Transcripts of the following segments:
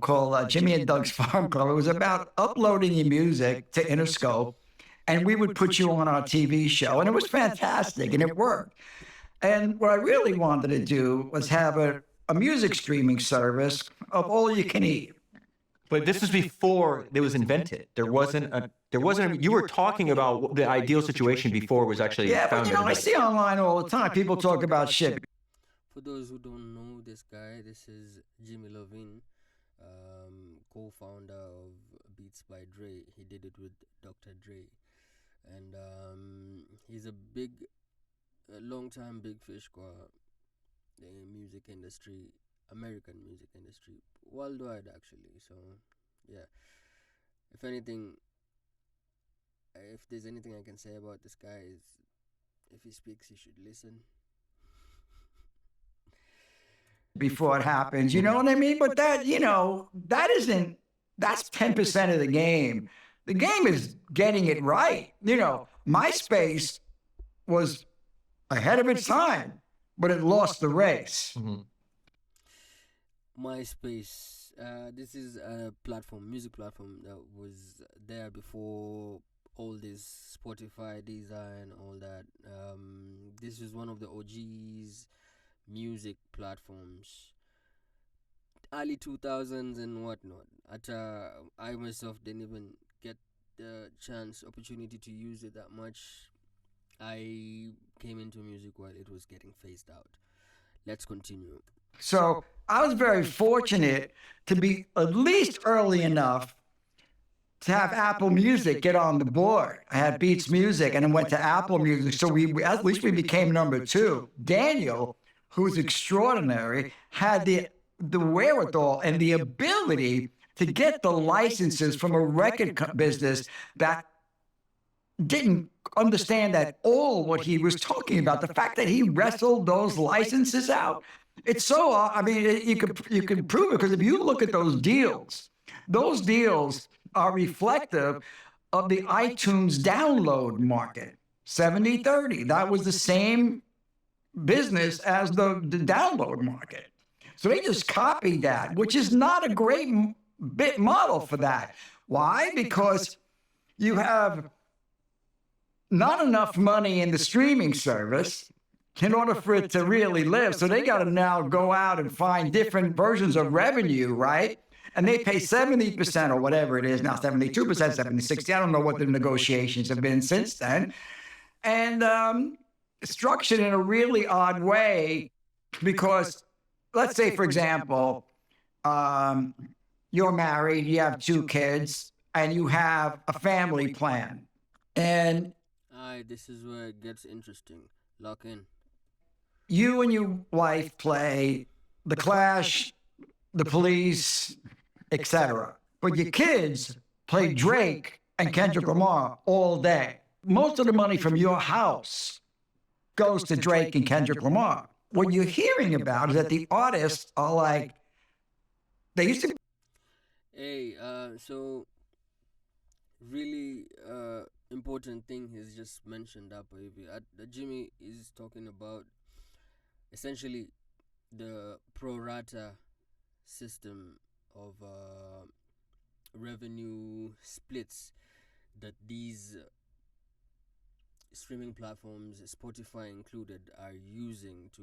called Jimmy and Doug's Farm Club. It was about uploading your music to Interscope, and we would put you on our TV show, and it was fantastic, and it worked. And what I really wanted to do was have a music streaming service of all you can eat. But this was before it was invented. You were talking about the ideal situation before it was actually Yeah, but found. I see online all the time people talk about shit. For those who don't know this guy, this is Jimmy Lovine, co-founder of Beats by Dre. He did it with Dr. Dre, and he's a long-time big fish for the music industry, American music industry, worldwide actually. So, yeah. If anything, if there's anything I can say about this guy is, if he speaks, you should listen. Before it happens, you know what I mean? But that, that's 10% of the game. The game is getting it right. MySpace was ahead of its time, but it lost the race. Mm-hmm. MySpace, this is a music platform that was there before all this Spotify design, all that. This is one of the OGs music platforms, early 2000s and whatnot. I myself didn't even get the opportunity to use it that much. I came into music while it was getting phased out. Let's continue. So I was very fortunate to be at least early enough to have Apple Music get on the board. I had Beats Music and then went to Apple Music. So we at least we became number two. Daniel, who's extraordinary, had the wherewithal and the ability to get the licenses from a record business that didn't understand at all what he was talking about. The fact that he wrestled those licenses out. It's so, you can prove it, because if you look at those deals are reflective of the iTunes download market, 70-30. That was the same business as the download market. So they just copied that, which is not a great bit model for that. Why? Because you have not enough money in the streaming service in order for it to really live. So they got to now go out and find different versions of revenue, right? And they pay 70% or whatever it is now, 72%, 70-60. I don't know what the negotiations have been since then. And structured in a really odd way, because let's say, for example, you're married, you have 2 kids, and you have a family plan. And this is where it gets interesting. Lock in. You and your wife play The Clash, The Police, etc. But your kids play Drake and Kendrick Lamar all day. Most of the money from your house goes to Drake and Kendrick Lamar. What you're hearing about is that the artists are like, they used to... Hey, so really important thing he's just mentioned up. Jimmy is talking about essentially the pro rata system of revenue splits that these streaming platforms, Spotify included, are using to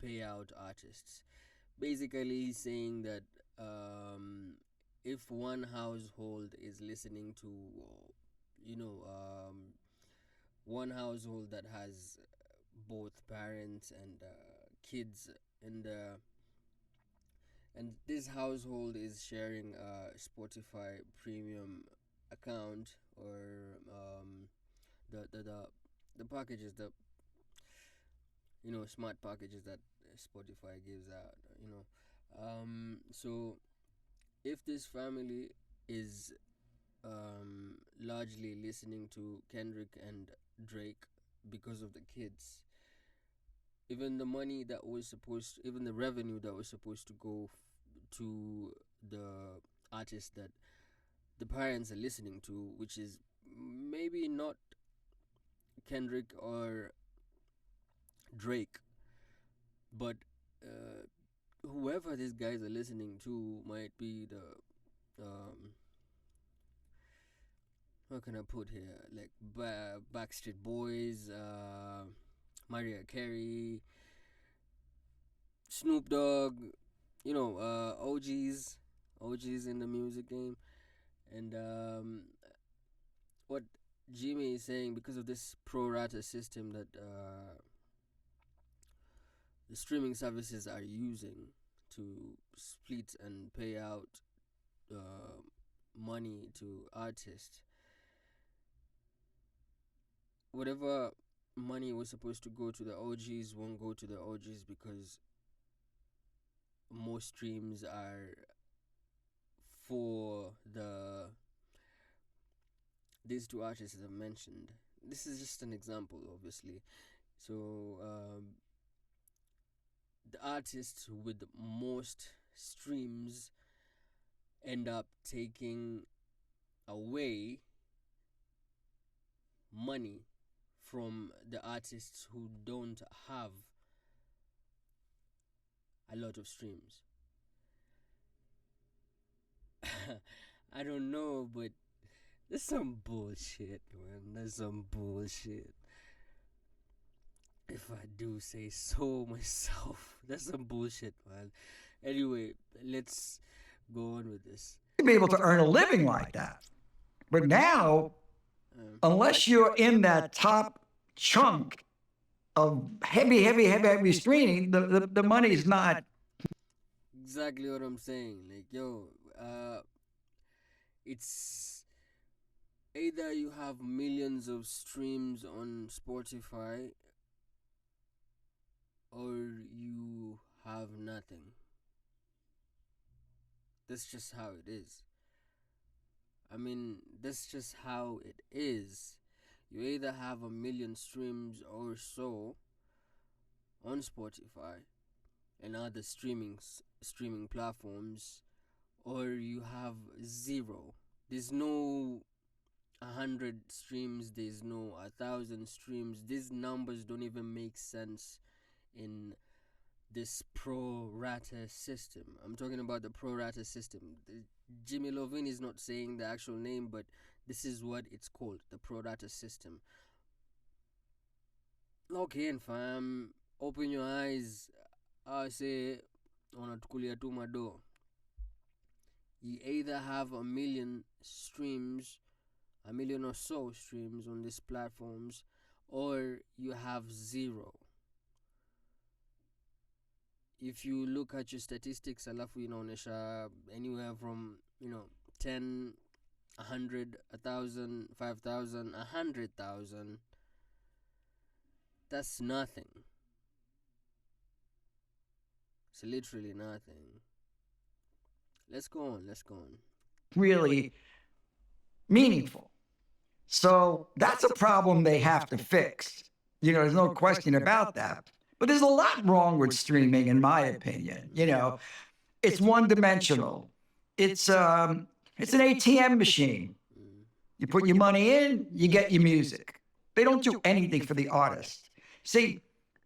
pay out artists. Basically, he's saying that if one household is listening to one household that has both parents and kids and this household is sharing a Spotify premium account, or the packages, the smart packages that Spotify gives out, so if this family is largely listening to Kendrick and Drake because of the kids, even the revenue that was supposed to go to the artist that the parents are listening to, which is maybe not Kendrick or Drake, but whoever these guys are listening to might be the what can I put here, like Backstreet Boys, Mariah Carey, Snoop Dogg, OGs in the music game. And what Jimmy is saying, because of this pro rata system that the streaming services are using to split and pay out money to artists, whatever money was supposed to go to the OGs won't go to the OGs, because more streams are for these two artists that I mentioned. This is just an example, obviously. So the artists with the most streams end up taking away money from the artists who don't have a lot of streams. I don't know, but that's some bullshit, man. That's some bullshit. If I do say so myself, that's some bullshit, man. Anyway, let's go on with this. To be able to earn a living like that. But now, unless you're in that top chunk of heavy streaming, the money's not. Exactly what I'm saying. Like, yo, it's either you have millions of streams on Spotify, or you have nothing. That's just how it is. I mean, that's just how it is. You either have a million streams or so on Spotify and other streaming platforms, or you have zero. There's no 100 streams, there's no 1,000 streams. These numbers don't even make sense in this pro rata system. I'm talking about the pro rata system. Jimmy Lovine is not saying the actual name, but this is what it's called, the pro rata system. Okay, and fam, open your eyes. I say, wanatukulia tu mado. You either have a million streams, a million or so streams on these platforms, or you have zero. If you look at your statistics, alafu inaonesha anywhere from 10, 100, 1,000, 5,000, 100,000, that's nothing. It's literally nothing. Let's go on. Really meaningful. So that's a problem they have to fix. There's no question about that. But there's a lot wrong with streaming, in my opinion. It's one-dimensional. It's an ATM machine. You put your money in, you get your music. They don't do anything for the artist. See,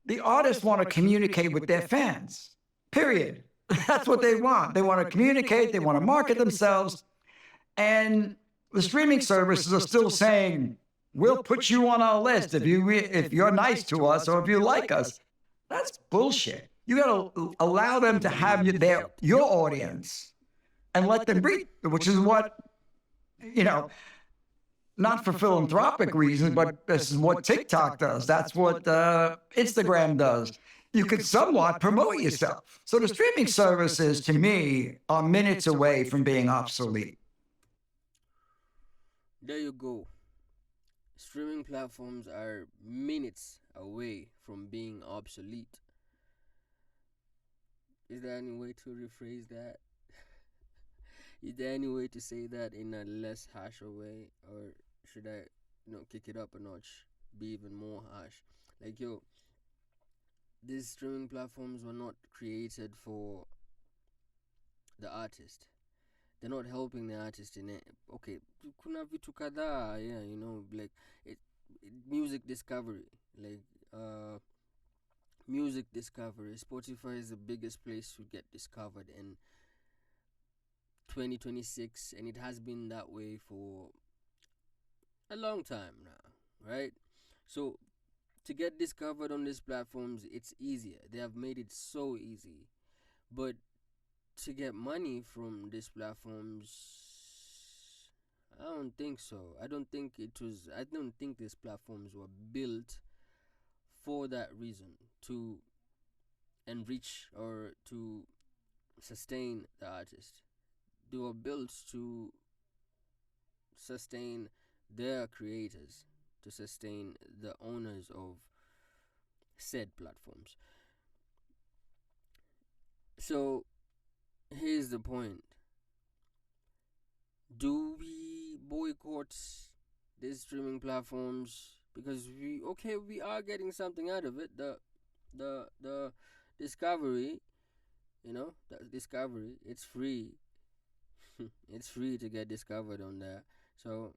the artists want to communicate with their fans. Period. That's what they want. They want to communicate. They want to market themselves. And the streaming services are still saying, we'll put you on our list if you're nice to us or if you like us. That's bullshit. You got to allow them to have your audience and let them breathe, which is what, not for philanthropic reasons, but this is what TikTok does. That's what Instagram does. You could somewhat promote yourself. So the streaming services, to me, are minutes away from being obsolete. There you go. Streaming platforms are minutes away from being obsolete. Is there any way to rephrase that? Is there any way to say that in a less harsher way? Or should I, kick it up a notch, be even more harsh? Like, yo, these streaming platforms were not created for the artist. They're not helping the artist in it. Okay, kuna vitu kadhaa, like music discovery, like music discovery. Spotify is the biggest place to get discovered in 2026, and it has been that way for a long time now, right? So to get discovered on these platforms, it's easier. They have made it so easy. But to get money from these platforms, I don't think so. I don't think these platforms were built for that reason, to enrich or to sustain the artist. They were built to sustain their creators, to sustain the owners of said platforms. So here's the point. Do we boycott these streaming platforms because we are getting something out of it? The discovery, the discovery, it's free. It's free to get discovered on there. So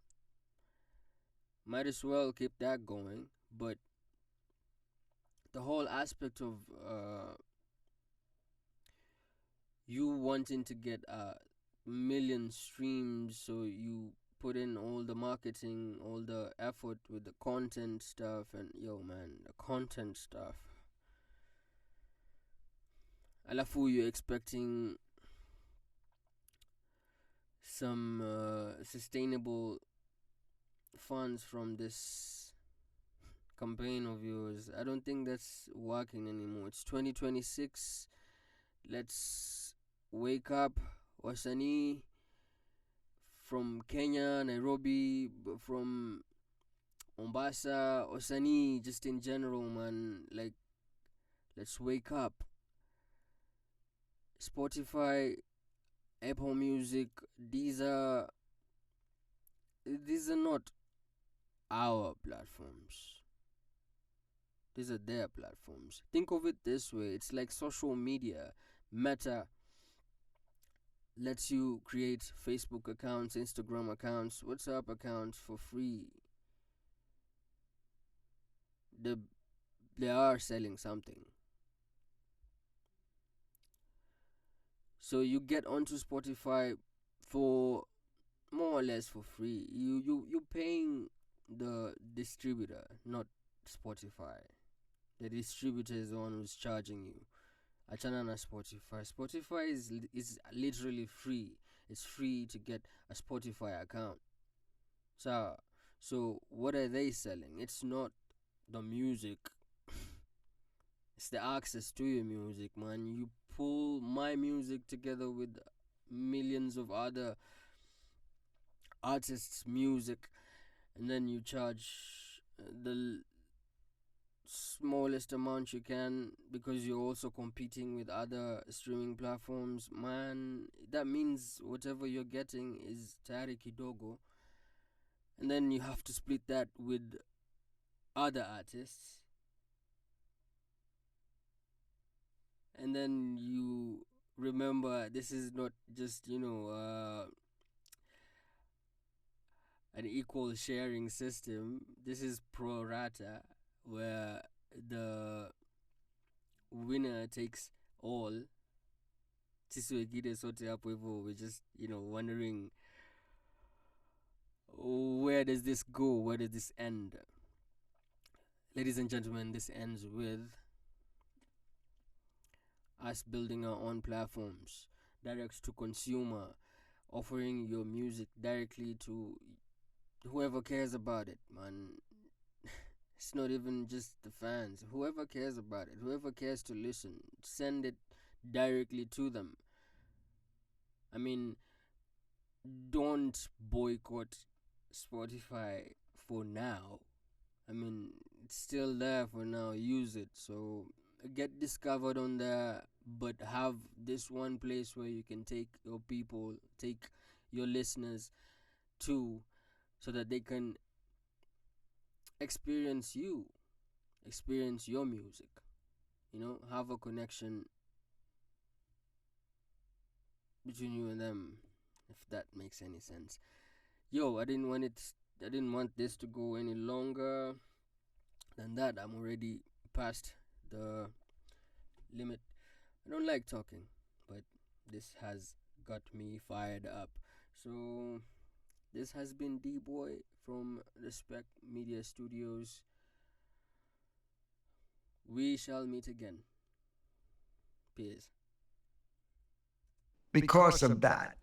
might as well keep that going. But the whole aspect of you wanting to get a million streams, so you put in all the marketing, all the effort with the content stuff, and yo man, the content stuff. Alafu, you're expecting some sustainable funds from this campaign of yours. I don't think that's working anymore. It's 2026. Let's wake up. Wasanii from Kenya, Nairobi, from Mombasa, Wasanii, just in general, man. Like, let's wake up. Spotify, Apple Music, these are not our platforms. These are their platforms. Think of it this way. It's like social media. Meta lets you create Facebook accounts, Instagram accounts, WhatsApp accounts for free. They are selling something. So you get onto Spotify for more or less for free. You paying the distributor, not Spotify. The distributor is the one who's charging you. Achana na Spotify. Spotify is literally free. It's free to get a Spotify account. So what are they selling? It's not the music. It's the access to your music, man. You pull my music together with millions of other artists' music, and then you charge the smallest amount you can because you're also competing with other streaming platforms. Man, that means whatever you're getting is tayari kidogo, and then you have to split that with other artists, and then you remember this is not just an equal sharing system. This is pro rata, where the winner takes all. Sisi wengine sote hapo hivyo, we're just wondering, where does this go? Where does this end? Ladies and gentlemen, this ends with us building our own platforms, direct to consumer, offering your music directly to whoever cares about it, man. It's not even just the fans. Whoever cares about it, whoever cares to listen, send it directly to them. I mean, don't boycott Spotify for now. I mean, it's still there for now. Use it. So get discovered on there, but have this one place where you can take your people, take your listeners to, so that they can experience you, experience your music, have a connection between you and them, if that makes any sense. I didn't want this to go any longer than that. I'm already past the limit. I don't like talking, but this has got me fired up. So this has been D Boy from Respect Media Studios. We shall meet again. Peace. Because of that.